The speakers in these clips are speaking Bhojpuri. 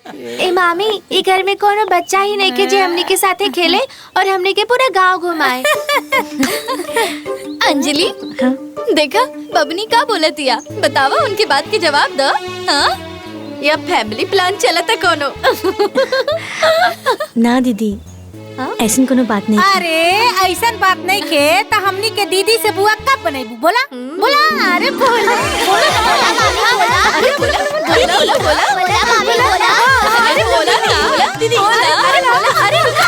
ए मामी, ई घर में कोनो बच्चा ही नहीं के जे हमनी के साथे खेले और हमनी के पूरा गांव घुमाए। अंजलि, देखा बबनी का बोलतिया, बतावा उनके बात के जवाब दो। हाँ, या फैमिली प्लान चलता कोनो? ना दीदी, ऐसा कोनो बात नहीं। अरे ऐसा बात नहीं के तो हमनी के दीदी से बुआ कब बनेबू? बोला बोला, अरे बोला बोला अरे बोला बोला बोला बोला अरे बोला ना दीदी, अरे बोला, अरे अरे बोला।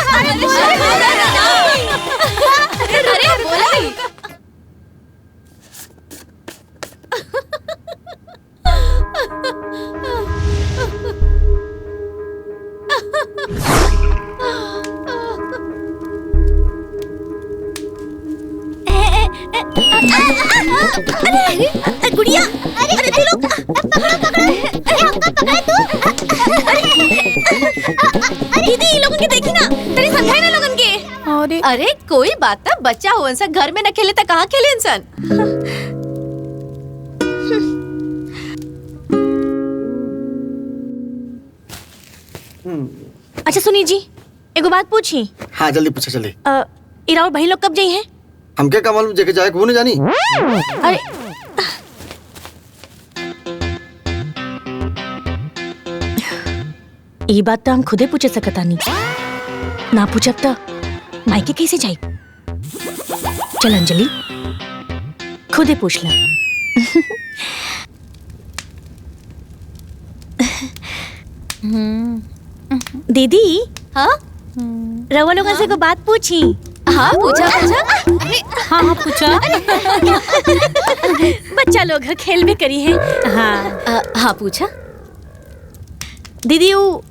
अरे गुड़िया, अरे तू लोग पकड़ो पकड़ो, हमको पकड़ तू। दीदी, ये लोगन के देखी ना, तेरे समझाई ना लोगन के। अरे कोई बात ना, बच्चा हो इंसान, घर में न खेले तो कहाँ खेले इंसान। अच्छा सुनी जी, एगो बात पूछी। हाँ जल्दी पूछे चले। इराउर भाई लोग कब जाई हैं? हम क्या मालूम, जगह जाए वो नहीं जानी। अरे ये बात तो हम खुदे पूछे सकता नहीं, ना पूछब तो मायके कैसे जाई? चल अंजलि, खुदे पूछ ला। दीदी, हाँ रवा लोगन से को बात पूछी। हाँ पूछा पूछा। हाँ पूछा। बच्चा लोग खेल भी करी है। हाँ हाँ पूछा। दीदी, वो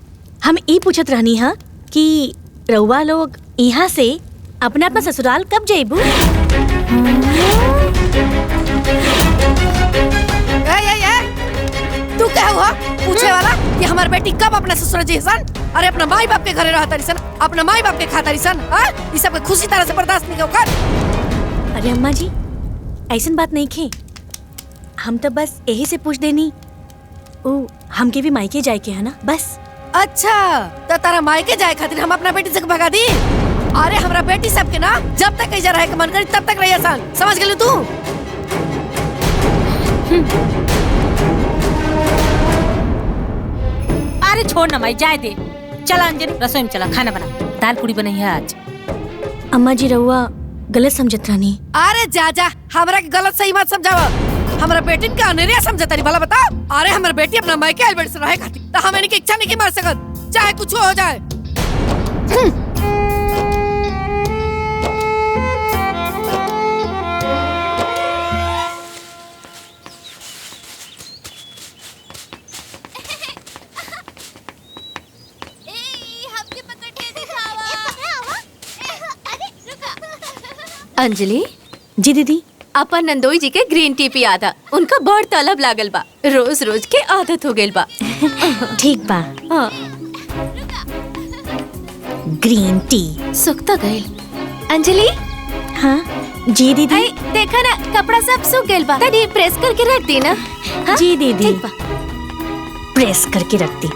हम ई पूछत रहनी हा कि रउआ लोग यहाँ से अपना अपना ससुराल कब जाइबू? तू क्या हुआ पूछे वाला कि हमारी बेटी कब अपना ससुराल जैसन? अरे अपना माई बाप के घरे रहता रिसन, अपना माई बाप के खाता रिसन। ये सब खुशी तरह से बर्दाश्त नहीं कर। अरे अम्मा जी, ऐसन बात नहीं खे, हम तो बस यही से पूछ देनी। ओ हमके भी मायके जाए के है ना, बस। अच्छा तो तारा मायके जाए खातिर हम अपना बेटी से भगा दी? अरे हमारा बेटी सबके ना जब तक कहीं रहे के मन करी तब तक रही सन, समझ गई तू? अरे छोड़ ना माई, जाए दे। चला अंजलि, रसोई में चला, खाना बना, दाल पूरी बनी है आज। अम्मा जी, रउआ गलत समझत रहनी। अरे जा जा, हमरा के गलत सही मत समझावा। हमारा बेटी का अनेरिया समझता नहीं, भला बताओ। अरे हमारा बेटी अपना मायके अलबेट से रहे खातिर तो हम इनकी इच्छा नहीं की मार सकत, चाहे कुछ हो जाए। अंजलि जी दीदी, अपन नंदोई जी के ग्रीन टी पिया था, उनका बड़ तलब लागल बा, रोज रोज के आदत हो गइल बा। ठीक बा। हाँ। ग्रीन टी सुखता गइल। अंजलि, हाँ जी दीदी। आई देखा ना, कपड़ा सब सूख गइल बा, तनी प्रेस करके रख दी ना। हाँ? जी दीदी, ठीक बा। प्रेस करके रख दी।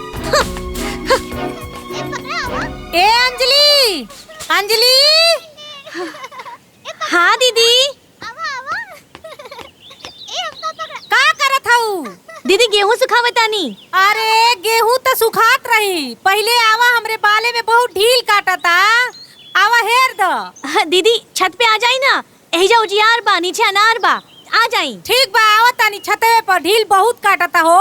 ए अंजलि, अंजलि। हाँ दीदी। का करत हऊ? दीदी गेहूं सुखावतानी। अरे गेहूं तो सुखात रही, पहले आवा, हमरे बाले में बहुत ढील काटता, आवा हेर दो। हाँ, दीदी छत पे आ जाई ना, एहिजा उजियार बा, नीचे अनार बा, आ जाई। ठीक बा, आवा तानी, छतवे पर ढील बहुत काटता हो।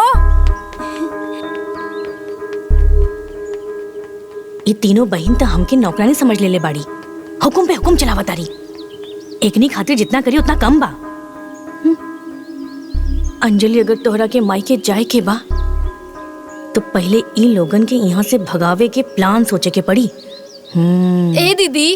ये तीनों बहन तो हमके नौकरानी समझ लेले बाड़ी, हुकुम पे हुकुम चलावतारी। एकनी खातिर जितना करी उतना कम बा। अंजलि, अगर तोहरा के मायके जाए के बा तो पहले इन लोगन के यहाँ से भगावे के प्लान सोचे के पड़ी। ए दीदी,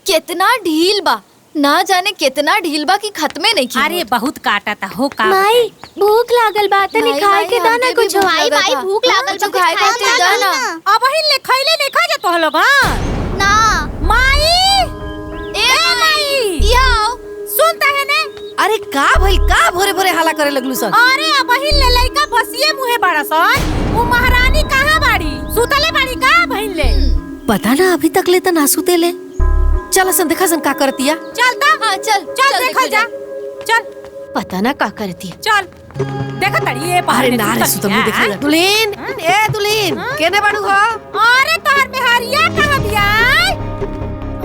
कितना ढील बा, ना जाने कितना ढील बा कि खत्मे नहीं की। अरे बहुत काटता हो का। माई भूख लागल बा, तनी खाए के दाना कुछ। माई भूख लागल बा, खाए के दाना। अब ही ले खइले नहीं खा जा तो लोग। ना माई, ए माई, याओ सुनता है ने? अरे का भइल, का भोरे भोरे हल्ला करे लगलू सन? अरे अब ही ले लइका बसिए मुहे बड़ा सन, वो महारानी कहाँ बाड़ी? पता ना अभी तक ले तो ना सुते ले। चल सन देखा सन का करतिया। चलता हाँ चल चल देखा जा। चल पता ना का करती है। चल देखा तड़ी ये बाहर अरे ना रे सुतल नहीं देखा जा। दुलीन ए दुलीन केने बाड़ू हो? अरे तोहर में हरिया कहां बिया?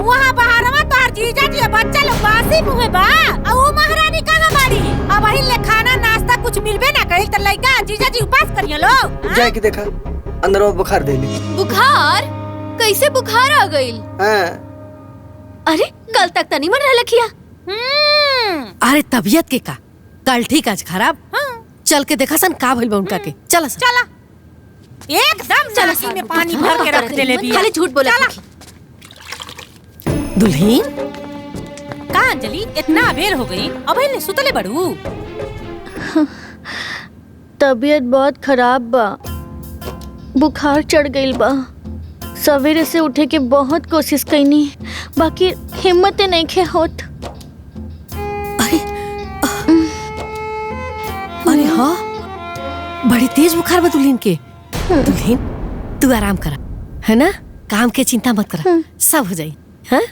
वहां बाहरवा तोहर जीजा जी बच्चा लोग बासी मुहे बा। आ वो महारानी कहां बाड़ी? अब वही ले खाना नाश्ता कुछ मिलबे ना कइल त लइका जीजा जी उपास करियो लोग। जाए के देखा अंदर वो बुखार दे ली। बुखार? कैसे बुखार आ गई? अरे कल तक तनी मन रह लखिया। अरे तबीयत के का कल ठीक आज खराब। चल के देखा सन का भइल बा उनका के। चल सन चला एकदम नाकी में पानी भर के रख देले बिया। खाली झूठ बोला। दुल्हीन का अंजलि इतना बेर हो गई अब ले सुतले बड़ू। तबीयत बहुत खराब बा, बुखार चढ़ गइल बा। सवेरे से उठे के बहुत कोशिश कईनी बाकी हिम्मत नहीं खे होत। अरे हाँ बड़ी तेज बुखार बा दुल्हीन के। दुल्हीन तू आराम करा है ना, काम के चिंता मत करा, सब हो जाई। हाँ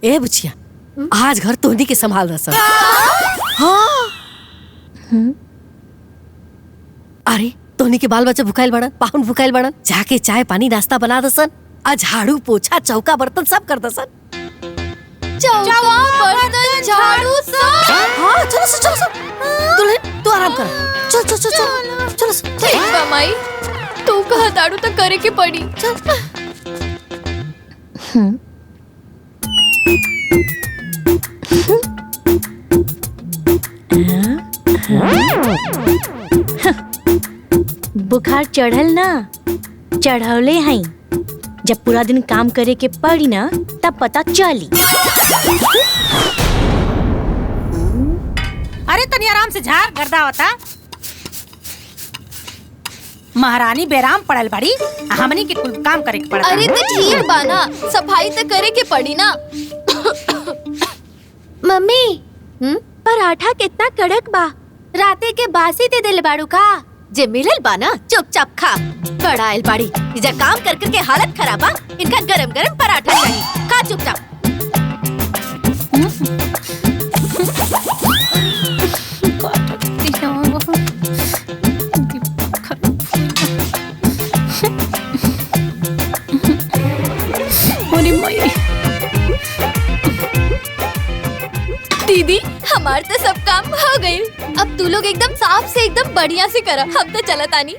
ए बुचिया आज घर तोहनी के संभाल रहा सब। हाँ अरे तोहनी के बाल बच्चा भुखाइल बड़न, पाहुन भुखाइल बड़न, जाके चाय पानी नाश्ता बना दसन। आज झाड़ू पोछा चौका बर्तन सब कर दसन। चौका बर्तन झाड़ू सब। हाँ चलो चलो चलो दुल्हन तू आराम कर। चल चल चल चल चलो ठीक बा माई, तू कहा दारू तो करे के पड़ी। बुखार चढ़ल ना चढ़ौले हैं, जब पूरा दिन काम करे के पड़ी ना तब पता चली। अरे तनी आराम से झाड़ गर्दा होता। महारानी बेराम पड़ल बड़ी, हमनी के कुल काम करे के पड़ता। अरे तो ठीक बा ना, सफाई तो करे के पड़ी ना। मम्मी पराठा कितना कड़क बा, राते के बासी दे दिल बाड़ू का। जे मिलल बा ना चुपचाप खा। बड़ाइल बाड़ी इजा काम कर कर के हालत खराब बा, इनका गरम गरम पराठा चाहिए, खा चुपचाप। दीदी हमार तो सब काम हो गई, अब तू लोग एकदम साफ से एकदम बढ़िया से करा, हम तो चलत आनी।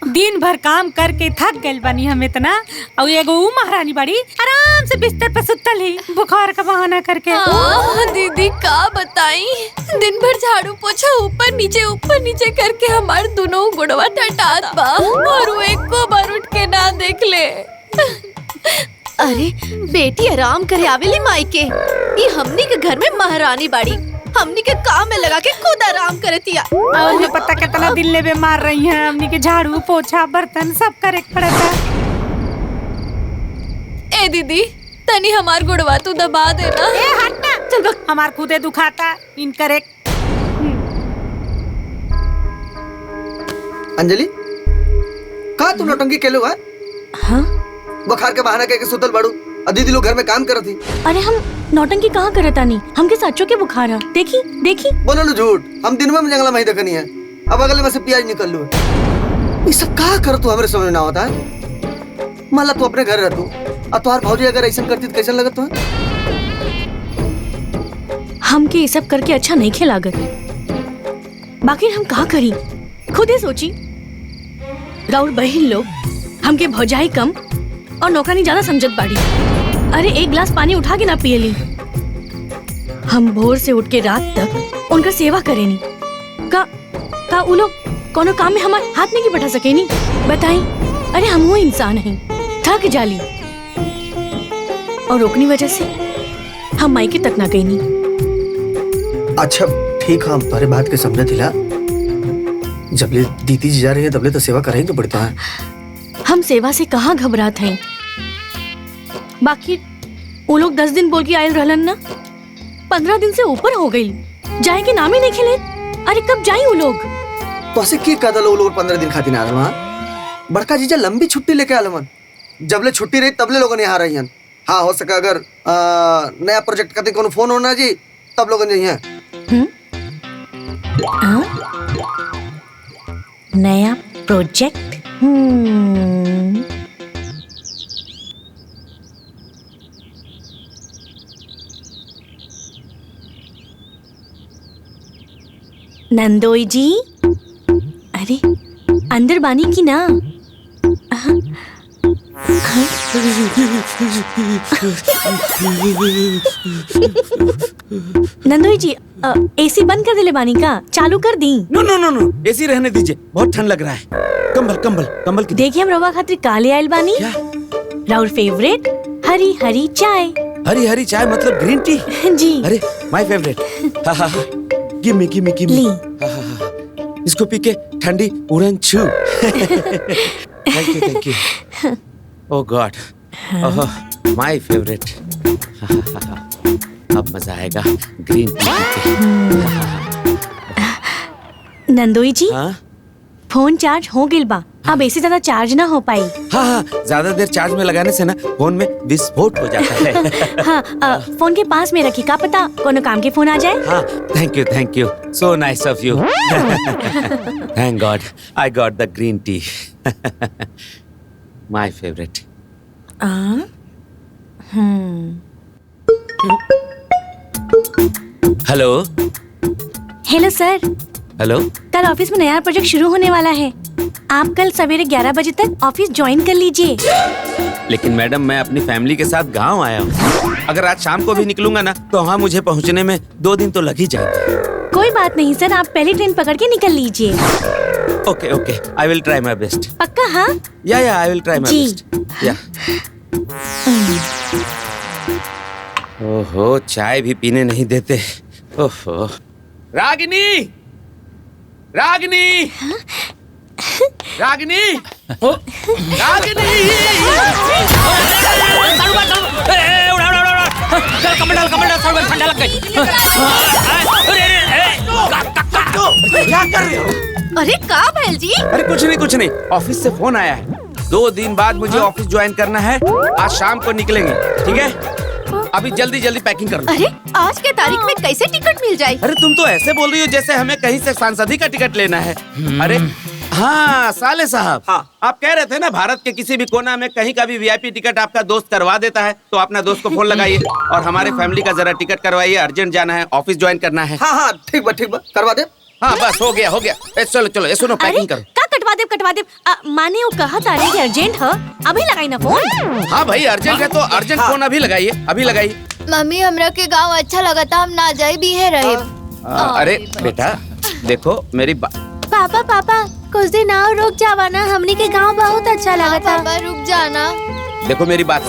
दिन भर काम करके थक गइल बानी हम इतना। और एगो ऊ महारानी बड़ी आराम से बिस्तर पे सुतल ही बुखार का बहाना करके। दीदी का बताई, दिन भर झाड़ू पोछा ऊपर नीचे करके हमार दोनों गुड़वा टटात बा, और वो एक को बार उठ के ना देख ले। अरे बेटी आराम करे आवेली माई के, ये हमनी के घर में महारानी बाड़ी, हमनी के काम में लगा के खुद आराम करतिया। और उन्हें पता कितना दिन ले बीमार रही है, हमनी के झाड़ू पोछा बर्तन सब करे पड़ता। ए दीदी तनी हमार गुड़वा तू दबा देना। ए हटना, चल बक, हमार खुदे दुखाता इनकरे। अंजलि का तू नौटंकी केलो है? हाँ बुखार के बहाना कह के सुतल बाड़ू, दीदी लोग घर में काम करत थी। अरे हम नौटंकी कहाँ करता नहीं, हमके सच्चों के बुखार है। देखी देखी बोलो लो झूठ, हम दिन में जंगला में देखनी है, अब अगले में से प्याज निकल लो। ये सब का कर तू हमरे समझ ना होता है। मान ला तू अपने घर रहतू और तुम्हार भौजी अगर ऐसा करती तो कैसा लगत है? हमके ये सब करके अच्छा नहीं खेलागत, बाकी हम कहाँ करी खुद ही सोची। राउर बहन लोग हमके भौजाई कम और नौकरानी ज्यादा समझत बाड़ी। अरे एक गिलास पानी उठा के ना पियली, हम भोर से उठ के रात तक उनका सेवा करेनी। का उ लोग कोनो काम में हमारे हाथ नहीं बैठा सकेनी? बताई। अरे हम वो इंसान हैं, थक जाली, और रोकनी वजह से हम मायके तक ना गईनी। अच्छा ठीक है, हम तुम्हारे बात के समझ थिला, जबले दीदी जी जा रही है तबले तो सेवा करेंगे तो पड़ता है। हम सेवा से कहाँ घबरात हैं, बाकी वो लोग 10 दिन बोल के आयल रहलन ना, 15 दिन से ऊपर हो गई, जाए के नाम ही नहीं खेले। अरे कब जाई वो लोग? तो ऐसे की कदल लोग 15 दिन खातिर आल वहाँ। बड़का जीजा लंबी छुट्टी लेके आल मन, जबले छुट्टी रही तबले लोगों ने यहाँ रही हन। हाँ हो सका अगर नया प्रोजेक्ट खातिर कोनो फोन होना जी तब लोगन नहीं है। नया प्रोजेक्ट? नंदोई जी, अरे अंदर बानी की ना? नंदोई जी, एसी बंद कर दिले बानी का? चालू कर दी? नो नो नो नो, एसी रहने दीजिए, बहुत ठंड लग रहा है। कंबल कंबल कंबल की देखिए हम रवा खातिर काले आयल बानी। क्या? राउर फेवरेट हरी हरी चाय। हरी हरी चाय मतलब ग्रीन टी? जी। अरे my favourite. Give me give me give me. ली। इसको पी के ठंडी उड़न छू। Thank you. Oh god, my favourite. अब मजा आएगा ग्रीन टी पी के। नंदोई जी, हाँ फोन चार्ज हो गइल बा, अब ऐसे ज्यादा चार्ज ना हो पाई। हाँ, ज्यादा देर चार्ज में लगाने से ना फोन में विस्फोट हो जाता है। हाँ, फोन के पास में रखी, का पता कोनो काम के फोन आ जाए। हाँ, thank you, so nice of you. Thank God I got the green tea. My favourite. Hello hello sir, hello. कल ऑफिस में नया प्रोजेक्ट शुरू होने वाला है। आप कल सवेरे 11 बजे तक ऑफिस ज्वाइन कर लीजिए। लेकिन मैडम मैं अपनी फैमिली के साथ गांव आया हूँ। अगर आज शाम को भी निकलूंगा ना तो वहाँ मुझे पहुँचने में 2 दिन तो लग ही जाएंगे। कोई बात नहीं सर, आप पहली ट्रेन पकड़ के निकल लीजिए। Okay okay, I will try my best. पक्का? हाँ या आई विल ट्राई माय जी। बेस्ट। या। ओहो, चाय भी पीने नहीं देते। ओहो। रागिनी, रागिनी, रागिनी, रागिनी। ठंडा लग गई। क्या कर रहे हो? अरे का भैल जी? अरे कुछ नहीं, ऑफिस से फोन आया है। 2 दिन बाद मुझे ऑफिस ज्वाइन करना है। आज शाम को निकलेंगे, ठीक है? अभी जल्दी पैकिंग कर लो। अरे आज के तारीख में कैसे टिकट मिल जाए? अरे तुम तो ऐसे बोल रही हो जैसे हमें कहीं से सांसदी का टिकट लेना है। अरे हाँ साले साहब, हाँ आप कह रहे थे ना भारत के किसी भी कोना में कहीं का भी वीआईपी टिकट आपका दोस्त करवा देता है, तो अपना दोस्त को फोन लगाइए और हमारे फैमिली का जरा टिकट करवाइए। अर्जेंट जाना है, ऑफिस ज्वाइन करना है। हाँ ठीक बा करवा दे। हाँ बस हो गया। चलो ये सुनो, पैकिंग करो। का कटवा दे। माने वो कहा तारे कि अर्जेंट है, अभी लगाई ना फोन। हाँ भाई अर्जेंट है तो अर्जेंट फोन अभी लगाइए। मम्मी हमरा के गांव अच्छा लगा था, हम ना जाए भी है रहे। अरे बेटा देखो मेरी पापा कुछ दिन और रुक जावा ना, हमनी के गांव बहुत अच्छा लगा था। पापा रुक जाना। देखो मेरी बात,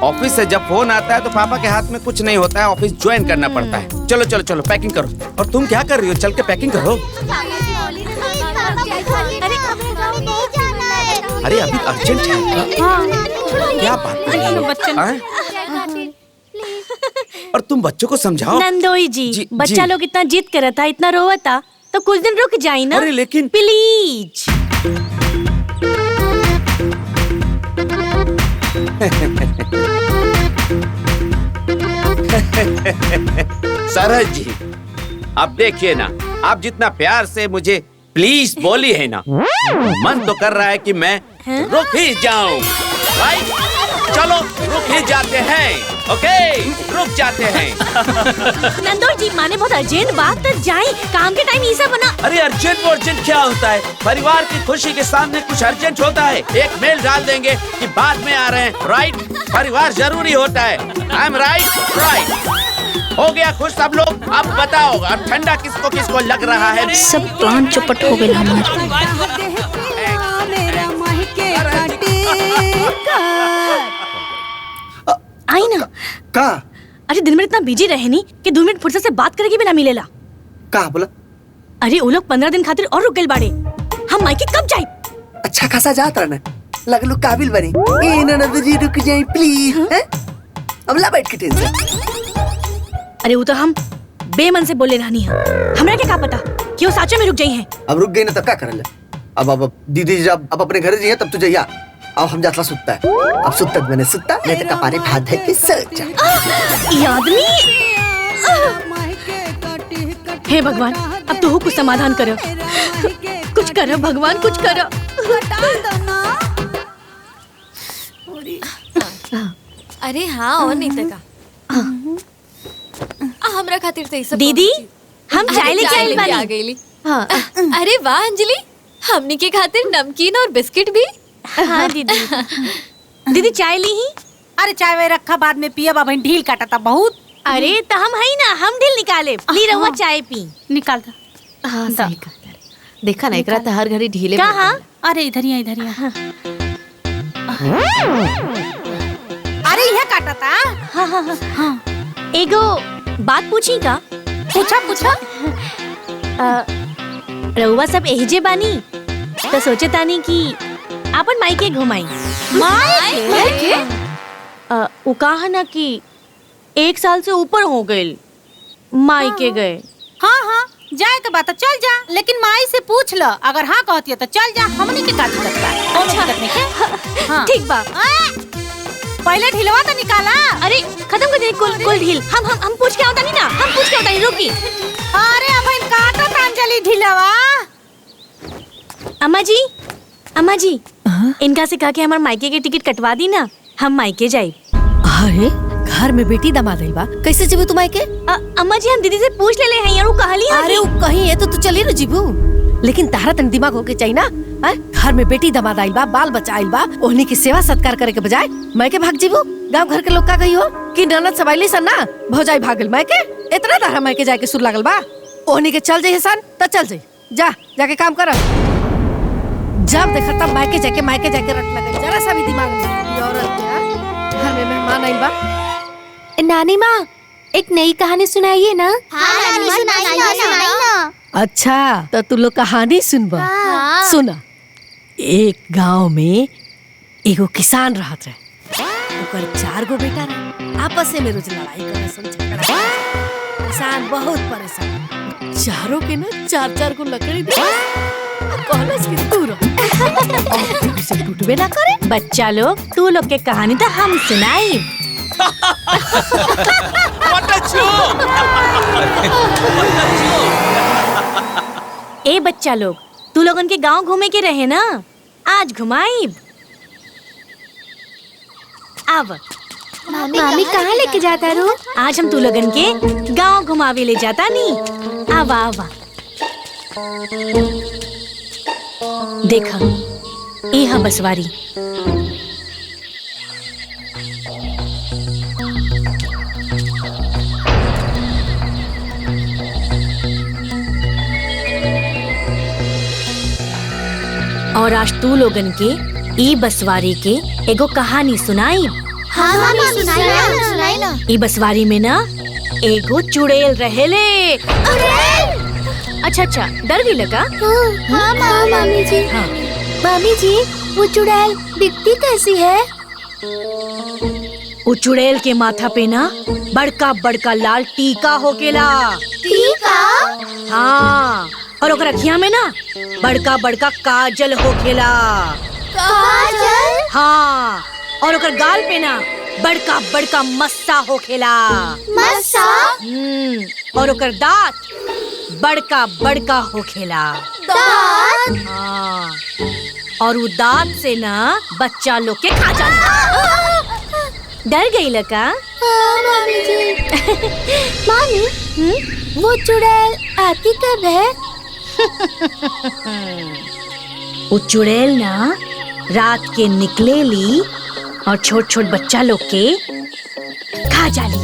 ऑफिस से जब फोन आता है तो पापा के हाथ में कुछ नहीं होता है, ऑफिस ज्वाइन करना पड़ता है। चलो पैकिंग करो। और तुम क्या कर रही हो? चल के पैकिंग करो। अरे अभी अर्जेंट है। क्या बात कर रही हो? और तुम बच्चों को समझाओ। नंदोई जी, बच्चा जी। लोग इतना जिद करता, इतना रोता, तो कुछ दिन रुक जाई ना। अरे लेकिन प्लीज। सरहद जी, अब देखिए ना, आप जितना प्यार से मुझे प्लीज बोली है ना, मन तो कर रहा है कि मैं रुक ही जाऊं। राइट? चलो रुक ही जाते हैं। ओके, रुक जाते हैं। नंदोई जी, माने बहुत अर्जेंट बात तो जाए, काम के टाइम ये सब बना। अरे अर्जेंट क्या होता है? परिवार की खुशी के सामने कुछ अर्जेंट होता है? एक मेल डाल देंगे कि बाद में आ रहे हैं। राइट? परिवार जरूरी होता है। I am right? हो गया खुश सब लोग? अब बताओ अब ठंडा किसको लग रहा है? सब प्लान चौपट हो गए हमारे। आई ना का? अरे दिन में इतना बिजी रहे नहीं कि 2 मिनट फुर्सत से बात करेगी भी ना मिलेला। का बोला? अरे वो लोग 15 दिन खातिर और रुक गए बाड़े, हम मायके कब जाए? अच्छा खासा जात रहना, लगलू काबिल बनी। ए ननद जी रुक जाई प्लीज। अब ला बैठ के टेंशन। अरे वो तो हम बेमन से बोले रहनी है, हमरा क्या पता कि वो साचे में रुक गई हैं। अब रुक गई ना तब क्या करल? अब दीदी जब अब अपने घर जाइए तब तू जाइया। अब हम जातला सुत्ता है, अब सुत्ता मैंने सुत्ता नहीं तो कपारे भात धर के सो जा। ये आदमी, हे भगवान अब तो कुछ समाधान करो, कुछ करो भगवान, कुछ करो। अरे हाँ, और नहीं तका हमरा खातिर तो सब दीदी हम चाय लेके आइल आ बानी। गईली। अरे वाह अंजलि, हमनी के खातिर नमकीन और बिस्किट भी। हाँ दीदी, दीदी चाय ली ही? अरे चाय वे रखा बाद में पिया बाबा ढील काटा बहुत। अरे तो हम है ना, हम ढील निकाले, ली रहुआ चाय पी। निकाल था। हाँ सही कहा। देखा ना एकरा तो हर घड़ी ढीले कहाँ? अरे इधर ही इधर ही। अरे यह काटा था। एगो बात पूछी का? पूछा पूछा। रहुआ सब एहिजे बानी तो सोचे तानी कि आपन मायके घुमाई। मायके? वो कहा ना कि 1 साल से ऊपर हो गए मायके गए। हाँ हाँ जाए के बात चल जा, लेकिन माई से पूछ ल, अगर हाँ कहती है तो चल जा, हमनी के का दिक्कत बा? अच्छा हाँ, ठीक बा। पहले ढिलवा तो निकाला। अरे खत्म कर दे कुल ढील। हम पूछ के आवता नहीं ना, हम पूछ के आवता नहीं, रुकी। अरे अब इन काटा अंजलि ढिलवा। अम्मा जी इनका से कहा कि हमारे मायके के टिकट कटवा दी ना, हम मायके जाए। अरे घर में बेटी दमाद आइल बा, कैसे जीबू तू मायके? अम्मा जी हम दीदी से पूछ ले हैं यार, वो कहली है। अरे वो कहीं है तो तू चली ना जीबू, लेकिन तारा तन दिमाग होके चाहिए ना। घर में बेटी दमाद आइल बा, बाल बच्चा आइल बा, ओहनी की सेवा सत्कार करे के बजाय मायके भाग जीबू। गांव घर के लोग का कही हो कि ननद सवाइली सन ना भौजाई भागल मायके। इतना तारा मायके जाके सुर लागल बा, ओहनी के चल जाइए सन तो चल जाई, जा जाके काम कर। जब देखा तब मायके जाके रट लगे, जरा सा भी दिमाग में। औरत क्या घर में मेहमान आइल बा। नानी माँ एक नई कहानी सुनाइए ना। हाँ नानी सुनाई ना। अच्छा तो तू लोग कहानी सुनबा। हाँ। सुना, एक गांव में एगो किसान रहत रहे, ओकर 4 गो बेटा रहे, आपस में रोज लड़ाई करे सन, झगड़ा करे। किसान बहुत परेशान, चारों के ना 4-4 गो लकड़ी दे कहलस कि तू रह से टूटबे ना करे। बच्चा लोग तू लोग के कहानी तो हम सुनाई। ए बच्चा लोग तू लोगन के गांव घूमे के रहे ना, आज घुमाई। अब मामी कहाँ लेके जाता रू? आज हम तू लोगन के गांव घुमावे ले जाता नी। आवा आवा देखा, ये हा बसवारी। और आज तू लोगन के ई बसवारी के एगो कहानी सुनाई। हाँ हाँ सुनाई ना। ई बसवारी में ना एगो चुड़ैल रहेले। अच्छा डर गई लगा? हाँ मामी जी। हाँ मामी जी वो चुड़ैल दिखती कैसी है? वो चुड़ैल के माथा पे ना बड़का बड़का लाल टीका होकेला। टीका? हाँ, और ओकर अखियां में ना बड़का बड़का काजल होखेला। काजल? हाँ, और ओकर गाल पे ना बड़का बड़का मस्सा होखेला। मस्सा? और ओकर दांत बड़का बड़का होखेला। दांत? हाँ, और वो दांत से ना बच्चा लोग के खा जाला। डर गई लका? हाँ मामी जी। मामी वो चुड़ैल आती कब है? वो चुड़ैल ना रात के निकले ली और छोट छोट बच्चा लोग के खा जाली।